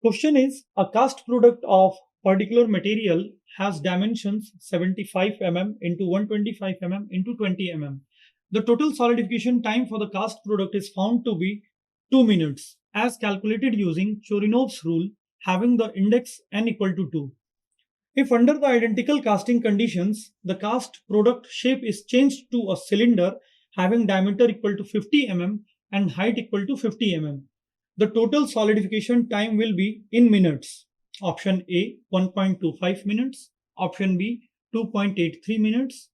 Question is, a cast product of particular material has dimensions 75 mm into 125 mm into 20 mm. The total solidification time for the cast product is found to be 2 minutes as calculated using Chorinov's rule having the index n equal to 2. If under the identical casting conditions, the cast product shape is changed to a cylinder having diameter equal to 50 mm and height equal to 50 mm, the total solidification time will be in minutes. Option A 1.25 minutes, option B 2.83 minutes,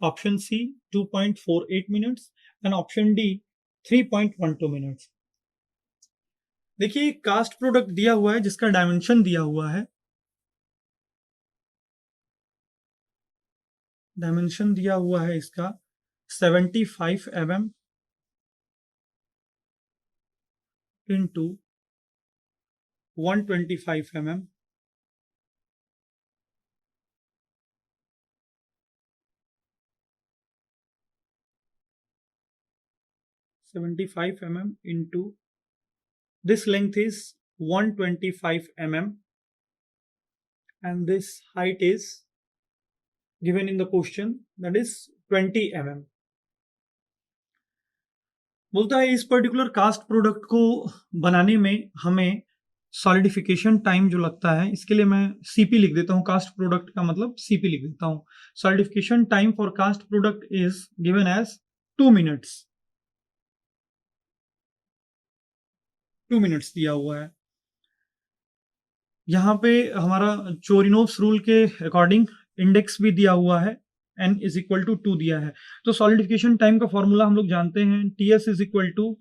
option C 2.48 minutes and option D 3.12 minutes. देखिए cast product दिया हुआ है जिसका dimension दिया हुआ है, dimension दिया हुआ है इसका 75 mm into 125 mm, into this length is 125 mm and this height is given in the question, that is 20 mm. बोलता है इस पर्टिकुलर कास्ट प्रोडक्ट को बनाने में हमें सॉलिडिफिकेशन टाइम जो लगता है, इसके लिए मैं सीपी लिख देता हूं, कास्ट प्रोडक्ट का मतलब सीपी लिख देता हूं. Solidification time for cast product is given as 2 minutes. 2 minutes दिया हुआ है. यहाँ पे हमारा चोरिनोव्स रूल के अकॉर्डिंग इंडेक्स भी दिया हुआ है, n इज इक्वल टू 2 दिया है. तो सॉलिडिफिकेशन टाइम का फॉर्मूला हम लोग जानते हैं, ts is equal to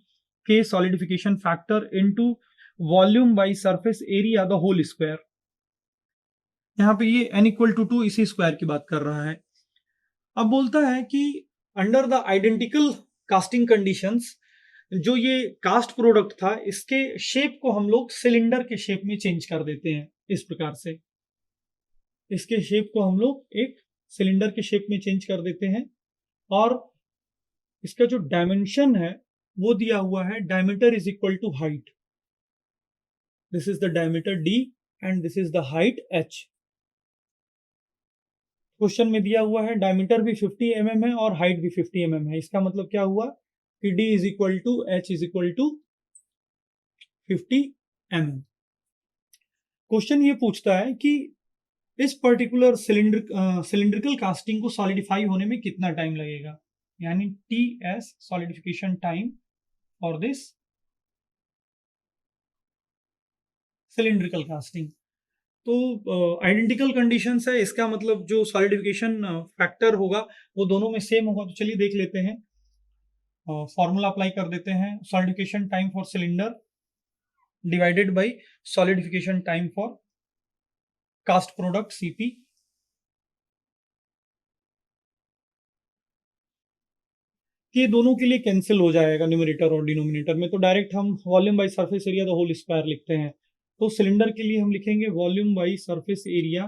k solidification factor into volume by surface area the whole square. यहाँ पे ये n इक्वल टू 2 इसी स्क्वायर की बात कर रहा है. अब बोलता है कि under the identical casting conditions, जो ये कास्ट प्रोडक्ट था इसके शेप को हम लोग सिलेंडर के शेप में चेंज कर देते हैं. इस प्रकार से इसके शेप को हम लोग एक सिलेंडर के शेप में चेंज कर देते हैं और इसका जो डायमेंशन है वो दिया हुआ है, diameter is equal to height. This is the diameter d and this is the height h. Question में दिया हुआ है डायमीटर भी 50 mm है और हाइट भी 50 mm है. इसका मतलब क्या हुआ कि d is equal to h is equal to 50 mm. Question ये पूछता है कि इस पर्टिकुलर सिलिंड्रिकल कास्टिंग को सॉलिडिफाई होने में कितना टाइम लगेगा, यानी ts solidification time for this cylindrical casting. तो आइडेंटिकल कंडीशंस है, इसका मतलब जो सॉलिडिफिकेशन फैक्टर होगा वो दोनों में सेम होगा. तो चलिए देख लेते हैं, फॉर्मूला अप्लाई कर देते हैं. Solidification time for cylinder divided by solidification time for cast product CP. ये दोनों के लिए कैंसिल हो जाएगा न्यूमरेटर और डिनोमिनेटर में, तो डायरेक्ट हम volume by surface area the whole square लिखते हैं. तो सिलेंडर के लिए हम लिखेंगे volume by surface area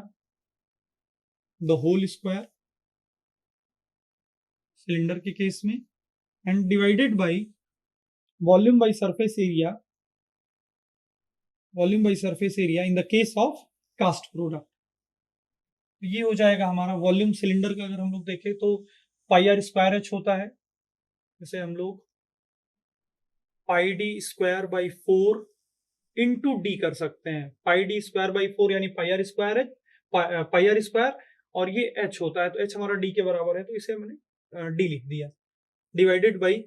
the whole square cylinder के केस में, and divided by volume by surface area in the case of cast product. ये हो जाएगा हमारा वॉल्यूम. सिलेंडर का अगर हम लोग देखें तो पाई आर स्क्वायर एच होता है, जैसे हम लोग pi D square by 4 into D कर सकते हैं. पाई डी स्क्वायर बाई 4 यानी पाई आर स्क्वायर और ये एच होता है, तो एच हमारा डी के बराबर है, तो इसे मैंने डी लिख दिया. डिवाइडेड बाई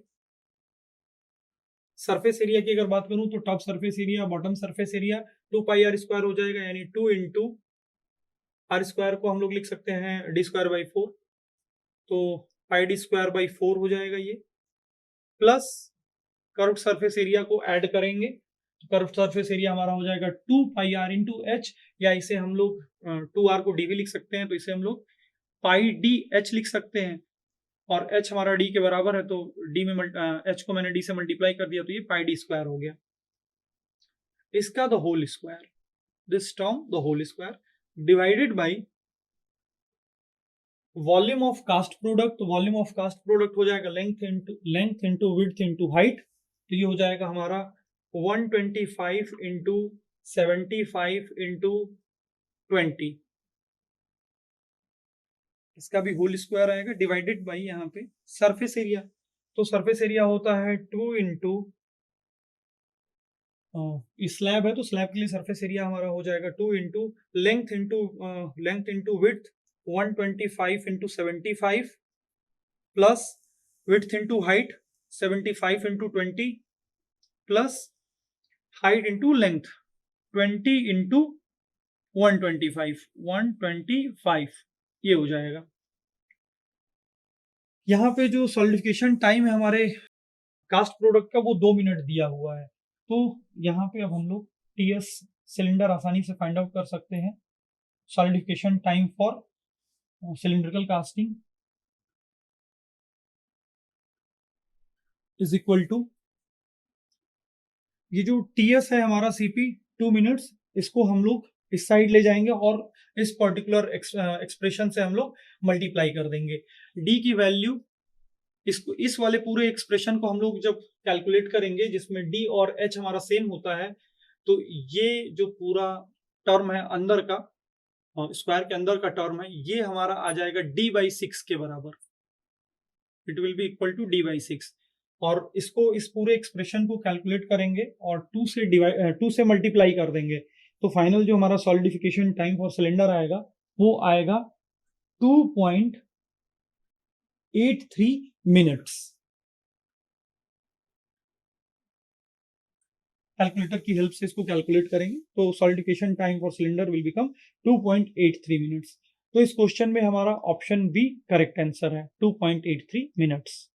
सरफेस एरिया की अगर बात करूं तो top surface area bottom surface area 2 pi r square हो जाएगा, यानी 2 इंटू आर स्क्वायर को हम लोग लिख सकते हैं डी स्क्वायर बाई 4, तो पाई डी स्क्वायर बाई 4 हो जाएगा ये, प्लस कर्व सरफेस एरिया को ऐड करेंगे तो कर्व सरफेस एरिया हमारा हो जाएगा 2 पाई आर इंटू एच, या इसे हम लोग 2r को डी भी लिख सकते हैं, तो इसे हम लोग पाई डी एच लिख सकते हैं. और h हमारा d के बराबर है, तो d में h को मैंने d से मल्टीप्लाई कर दिया, तो ये पाई डी स्क्वायर हो गया. इसका the whole square, this term the whole square divided by volume of cast product. तो वॉल्यूम ऑफ कास्ट प्रोडक्ट हो जाएगा length into width into height, तो ये हो जाएगा हमारा 125 इंटू 75 इंटू 20, इसका भी होल स्क्वायर आएगा, डिवाइडेड बाई यहाँ पे सरफेस एरिया। तो सरफेस एरिया होता है 2 इंटू, स्लैब है तो स्लैब के लिए सरफेस एरिया हमारा हो जाएगा 2 into length into width 125 into 75 plus width into height 75 into 20 plus height into length 20 into 125 ये हो जाएगा। यहाँ पे जो सॉलिडिफिकेशन टाइम है हमारे कास्ट प्रोडक्ट का वो 2 मिनट दिया हुआ है। तो यहाँ पे अब हम लोग टीएस सिलेंडर आसानी से फाइंड आउट कर सकते हैं। Solidification time for cylindrical casting is equal to, ये जो टीएस है हमारा सीपी 2 मिनट्स, इसको हम लोग इस साइड ले जाएंगे और इस पर्टिकुलर एक्सप्रेशन से हम लोग मल्टीप्लाई कर देंगे। डी की वैल्यू, इसको इस वाले पूरे एक्सप्रेशन को हम लोग जब कैलकुलेट करेंगे जिसमें डी और एच हमारा सेम होता है, तो ये जो पूरा टर्म है अंदर का, स्क्वायर के अंदर का टर्म है, ये हमारा आ जाएगा डी बाई 6 के बराबर। It will be equal to D by 6। और इसको, इस पूरे एक्सप्रेशन को कैलकुलेट करेंगे और 2 से मल्टीप्लाई कर देंगे, तो फाइनल जो हमारा सॉलिडिफिकेशन टाइम फॉर सिलेंडर आएगा वो आएगा 2.83 मिनट्स। कैलकुलेटर की हेल्प से इसको कैलकुलेट करेंगे तो solidification time for cylinder will become 2.83 minutes. तो इस क्वेश्चन में हमारा ऑप्शन बी करेक्ट आंसर है, 2.83 मिनट्स।